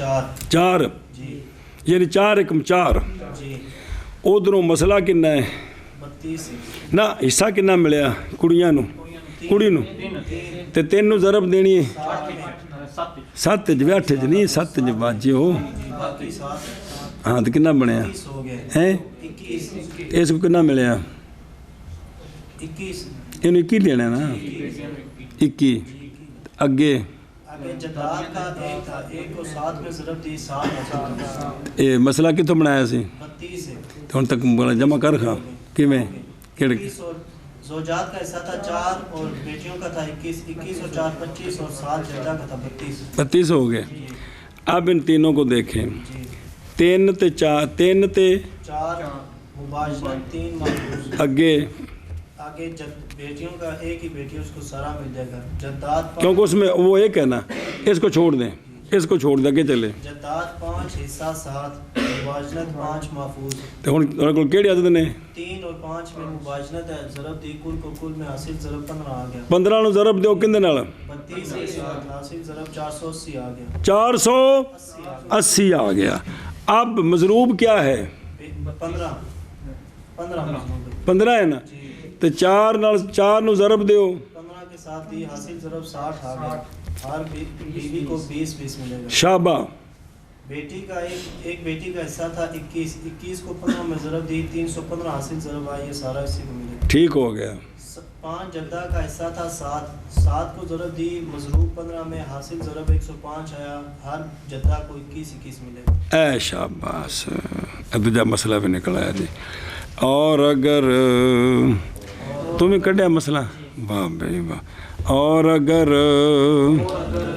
4 جی یعنی 4 1 4 جی ادھروں مسئلہ کنا ہے 32 نہ حصہ کنا ملیا کڑیاں نو کڑی نو تے 3 نو ضرب دینی ہے 7 جو 8 جو نہیں 7 جو باجی ہو ہاں تو کنا بنیا ہیں اس کو کنا ملیا 21 انہوں 21 لینا نا 21 اگے جداد کا 1 تھا 1 کو 7 میں ضرب دی 7 اے مسئلہ کتوں بنایا سی 32 ہے تو ہن تک جمع کر کھا کیویں کیڑے زوجات کا حصہ تھا 4 اور بیٹیوں کا تھا 21 اور 4 25 اور 7 جدہ کا تھا 32 ہو گئے اب ان تینوں کو دیکھیں 3 تے 4 مباشرت 3 معروض اگے بیٹیوں کا 1 ہی بیٹی اس کو سارا مل جائے گا جداد کیونکہ اس میں وہ ایک ہے نا اس کو چھوڑ دیں کہ چلے جداد 5 حصہ 7 مباشرت 5 محفوظ تو ہن کول کیڑی عدد نے 3 اور 5 میں مباشرت ہے ضرب دی کل کو کل میں حاصل ضرب 15 آ گیا 15 نو ضرب دیو کندے نال 32 کے ساتھ حاصل ضرب 480 آ گیا 480 آ گیا اب مضروب کیا ہے 15 ہے نا تو 4 نو ضرب دیو 15 کے ساتھ دی حاصل ضرب 60 آ گیا ہر بیوی کو 20 ملے گا شابہ بیٹی کا ایک بیٹی کا حصہ تھا 21 کو 15 میں ضرب دی 315 حاصل ضرب آئی یہ سارا اسی کو ملے گا ٹھیک ہو گیا 5 جدہ کا حصہ تھا 7 کو ضرب دی مضروب 15 میں حاصل ضرب 105 آیا ہر جدہ کو 21 ملے گا اے شاباش دوجا مسئلہ بھی نکل آیا جی اور اگر تمہیں کڈیا مسئلہ واہ بھائی واہ اور اگر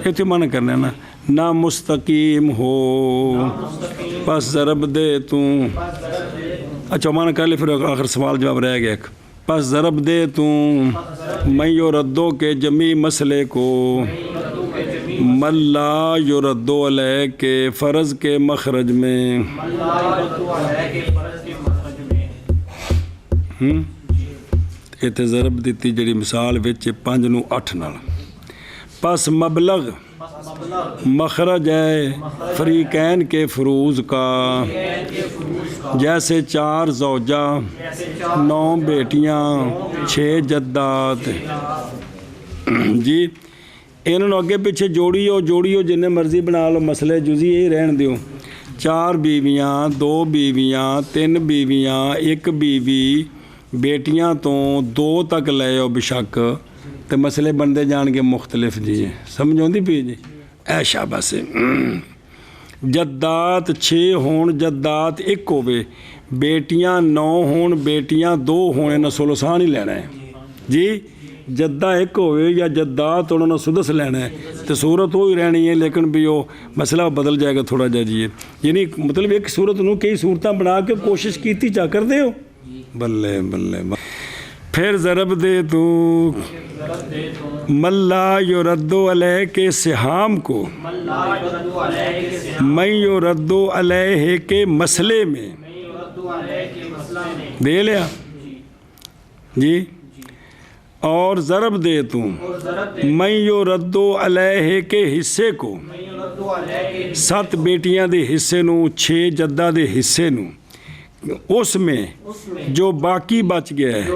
اتنے من کرنا نا نا مستقیم ہو بس ضرب دے تو اچھا من کر لے پھر آخر سوال جواب رہ گیا ایک پس ضرب دے تو میں یردو کے جمی مسئلے کو ملا یردو علیہ کے فرض کے مخرج میں اتنے ضرب دیتی جڑی مثال وچ 5 نو 8 نال پس مبلغ مخرج ہے فریقین کے فروز کا جیسے 4 زوجہ 9 بیٹیاں 6 جدات جی انہوں اگے پیچھے جوڑیو جنہیں مرضی بنا لو مسئلے جزی یہی رہن دیو 4 بیویاں 2 بیویاں 3 بیویاں 1 بیوی بیٹیاں تو 2 تک لے ہو بشک تو مسئلے بندے جان کے مختلف جی سمجھوں دی پی جی اے شاباش جدات 6 ہون جدات 1 ہوئے بیٹیاں 9 ہون بیٹیاں 2 ہونے نہ سلسان ہی لینا ہے جی جدہ 1 ہوئے یا جدات انہوں نے سدس لینا ہے تو صورت وہی رہنی ہے لیکن بھی وہ مسئلہ بدل جائے گا تھوڑا جا جی یعنی مطلب ایک صورت انہوں کئی صورتیں بنا کے کوشش کیتی چاہ کر دے ہو بلے بلے پھر ضرب دے تو ملا یردو علیہ کے سہام کو میں یردو علیہ کے مسئلے میں دے لیا جی اور ضرب دے تو میں یردو علیہ کے حصے کو 7 بیٹیاں دے حصے نو 6 جدہ دے حصے نو اس میں جو باقی بچ گیا ہے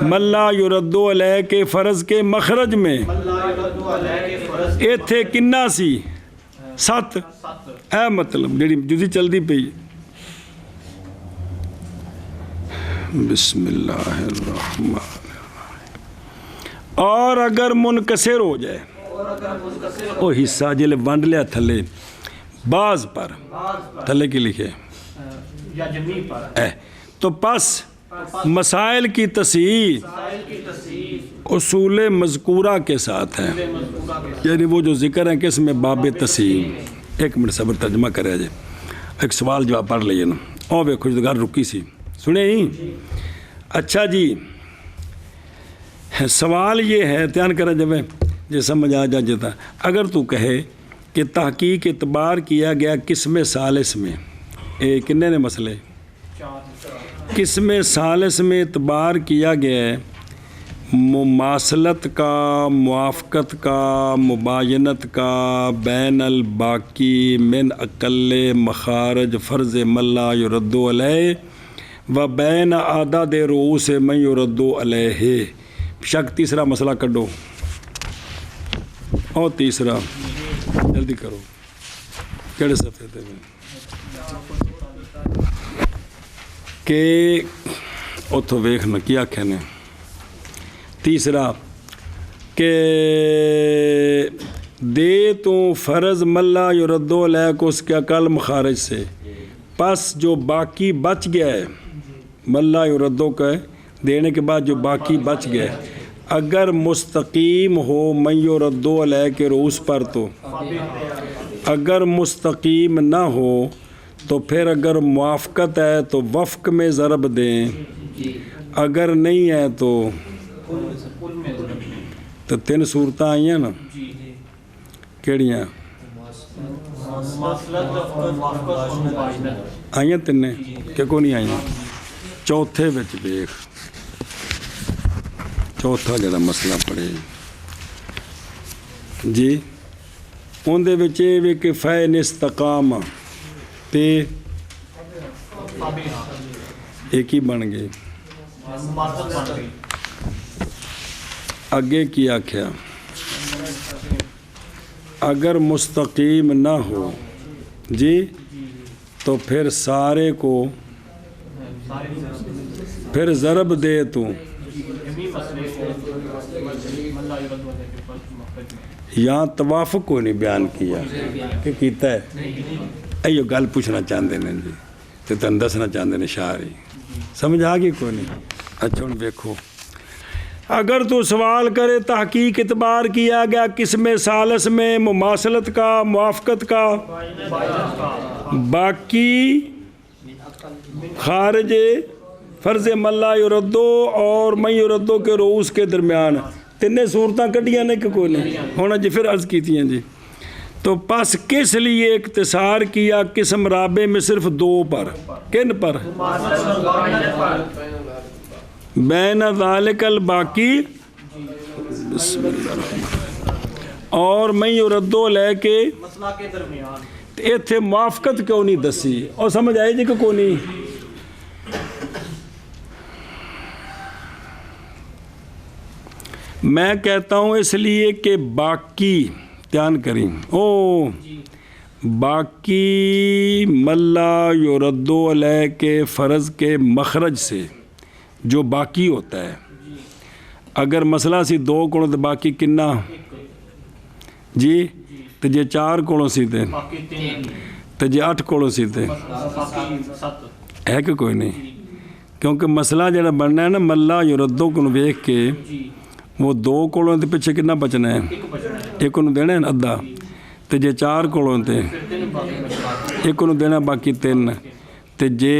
ملا یردو علیہ کے فرض کے مخرج میں ایتھے کنہ سی 7 اے مطلب جڑی جزی چل دی پئی بسم اللہ الرحمن اور اگر منکسر ہو جائے وہ حصہ جلے ونڈ لیا تھلے بعض پر تھلے کی لکھے تو پس مسائل کی تصحیح اصول مذکورہ کے ساتھ ہے یعنی وہ جو ذکر ہیں کہ اس میں باب تصحیح 1 منٹ صبر ترجمہ کرے جائے ایک سوال جواب پڑھ لئے نا اور بے خوشگار رکی سی سنیں ہی اچھا جی سوال یہ ہے دھیان کریں جب یہ سمجھ آ جاتا اگر تو کہے کہ تحقیق اعتبار کیا گیا قسم ثالث میں کنے نے مسئلے قسم ثالث میں اعتبار کیا گیا ہے مماثلت کا موافقت کا مباینت کا بین الباقی من اقل مخارج فرض ملا یردو علیہ و بین عدد رؤوس من یردو علیہ شک تیسرا مسئلہ کڈو اور تیسرا جلدی کرو کیڑے صفحے تے کہ اتھو ویکھنا کیا کہنے تیسرا کہ دے تو فرض ملا یردو علیہ کو اس کے اقل مخارج سے پس جو باقی بچ گیا ہے ملا یردو کا دینے کے بعد جو باقی بچ گیا ہے اگر مستقیم ہو من یردو علیہ کے رؤوس پر تو اگر مستقیم نہ ہو تو پھر اگر موافقت ہے تو وفق میں ضرب دیں اگر نہیں ہے تو 3 صورتیں آئی ہیں نا کیڑیاں آئی ہیں 3 کہ کو نہیں آئی ہیں چوتھے وچ دیکھ چوتھا جڑا مسئلہ پڑے جی اندے وچ یہ کہ فین استقام تے ایک ہی بن گئے اگے کی آکھیا اگر مستقیم نہ ہو جی تو پھر سارے کو پھر ضرب دے تو یہاں توافق کو نہیں بیان کیا کہ کیتا ہے ایو گل پوچھنا چاہتے ہیں جی تو تن دسنا چاہتے ہیں شاعری سمجھ آ گئی کوئی نہیں اچھا ہوں دیکھو اگر تو سوال کرے تحقیق اعتبار کیا گیا قسم ثالث میں مماثلت کا موافقت کا باقی خارج فرض من لا یردو اور من یردو کے رؤوس کے درمیان تینیں صورتیں کٹیاں نے کہ کوئی نہیں ہونا جی پھر عرض کیتی ہیں جی تو پس کس لیے اختصار کیا قسم رابع میں صرف دو پر کن پر بین ذالک الباقی اور من یردو لے کے مسئلہ کے درمیان ایتھے موافقت کیوں نہیں دسی اور سمجھ آئی جی کہ کوئی نہیں میں کہتا ہوں اس لیے کہ باقی دھیان کریں باقی ملا یردو علیہ کے فرض کے مخرج سے جو باقی ہوتا ہے اگر مسئلہ سی دو کولوں تو باقی کنا جی تو جے چار کولوں سی تے تو جے 8 کولوں سی تے ہے کہ کوئی نہیں کیونکہ مسئلہ جڑا بننا ہے نا ملا یردو کو ویکھ کے وہ 2 کولوں دے پیچھے کنا بچنا ہے ایک انہوں دینا ہے ادھا تو جے 4 کولوں تے ایک انہوں دینا باقی 3 تو جے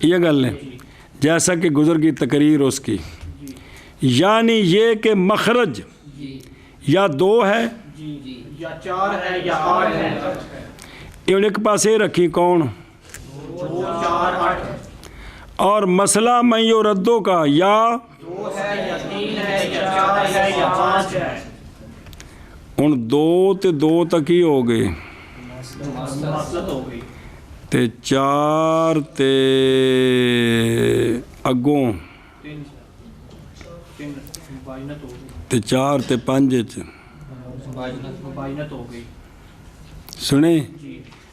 یہ گل ہے جیسا کہ گزر گئی تقریر اس کی یعنی یہ کہ مخرج یا 2 ہے یا 4 ہے یا 8 ہے یہ ایک پاسے رکھی کون 2 4 8 اور مسئلہ من یردو کا یا 2 ہے یا 3 ہے یا 4 ہے یا 5 ہے ان 2 تے 2 تک ہی ہو گئے مقصد ہو گئی تے 4 تے اگوں 3 مباینت ہو گئی تے 4 تے 5 مباینت ہو گئی سنیں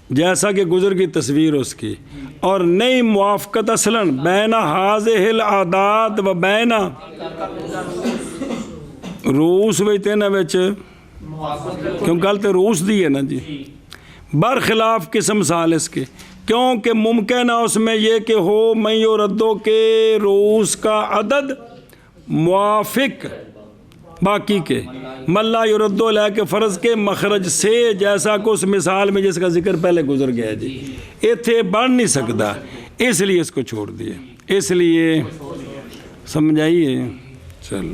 جیسا کہ گزر کی تصویر اس کی اور نئی موافقت اصلاً بین حاضح العادات و بین روس ویتے نا ویچ کیوں کہتے روس دی ہے نا جی برخلاف قسم ثالث کے کیونکہ ممکن ہے اس میں یہ کہ ہو من یردو کے روس کا عدد موافق باقی کے من لا یردو علیہ کے فرض کے مخرج سے جیسا کہ اس مثال میں جس کا ذکر پہلے گزر گیا ہے جی ایتھے بن نہیں سکتا اس لیے اس کو چھوڑ دیے اس لیے سمجھائیے چلو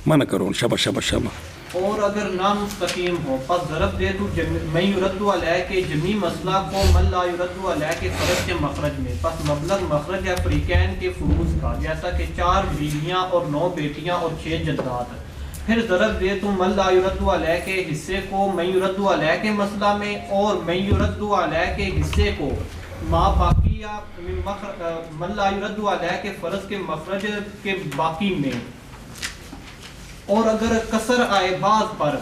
منع کرو شاباش شاباش شاباش اور اگر نامستقیم ہو پس ضرب دے تو من یردو علیہ کے جمی مسئلہ کو من لا یردو علیہ کے فرض کے مخرج میں پس مبلغ مخرج یا فریقین کے فروض کا جیسا کہ 4 بیویاں اور 9 بیٹیاں اور 6 جدات پھر ضرب دے تو من لا یردو علیہ کے حصے کو من یردو علیہ کے مسئلہ میں اور من یردو علیہ کے حصے کو ما باقی یا من لا یردو علیہ کے فرض کے مخرج کے باقی میں اور اگر کسر آئے بعض پر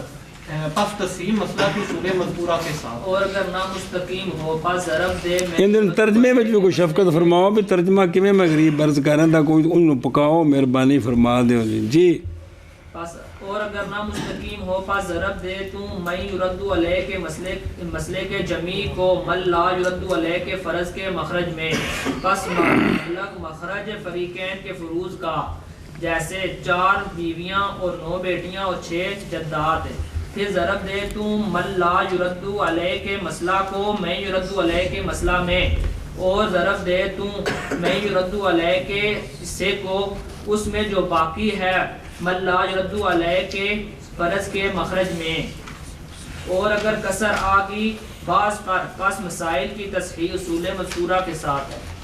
پس تسلیم مسئلہ کی اصول مذکورہ کے ساتھ اور اگر نامستقیم ہو پس ضرب دے ان دن ترجمے میں بھی کوئی شفقت فرماؤ بھی ترجمہ کیویں میں غریب عرض کر رہا تھا کوئی انہوں پکاؤ مہربانی فرما دیو جی پس اور اگر نامستقیم ہو پس ضرب دے تو من یردو علیہ کے مسئلے کے جمی کو من لا یردو علیہ کے فرض کے مخرج میں پس مبلغ مخرج فریقین کے فروض کا جیسے 4 بیویاں اور 9 بیٹیاں اور 6 جدات پھر ضرب دے تو من لا یردو علیہ کے مسئلہ کو من یردو علیہ کے مسئلہ میں اور ضرب دے تو من یردو علیہ کے حصے کو اس میں جو باقی ہے من لا یردو علیہ کے فرض کے مخرج میں اور اگر کسر آ گئی بعض پر پس مسائل کی تصحیح اصول مذکورہ کے ساتھ ہے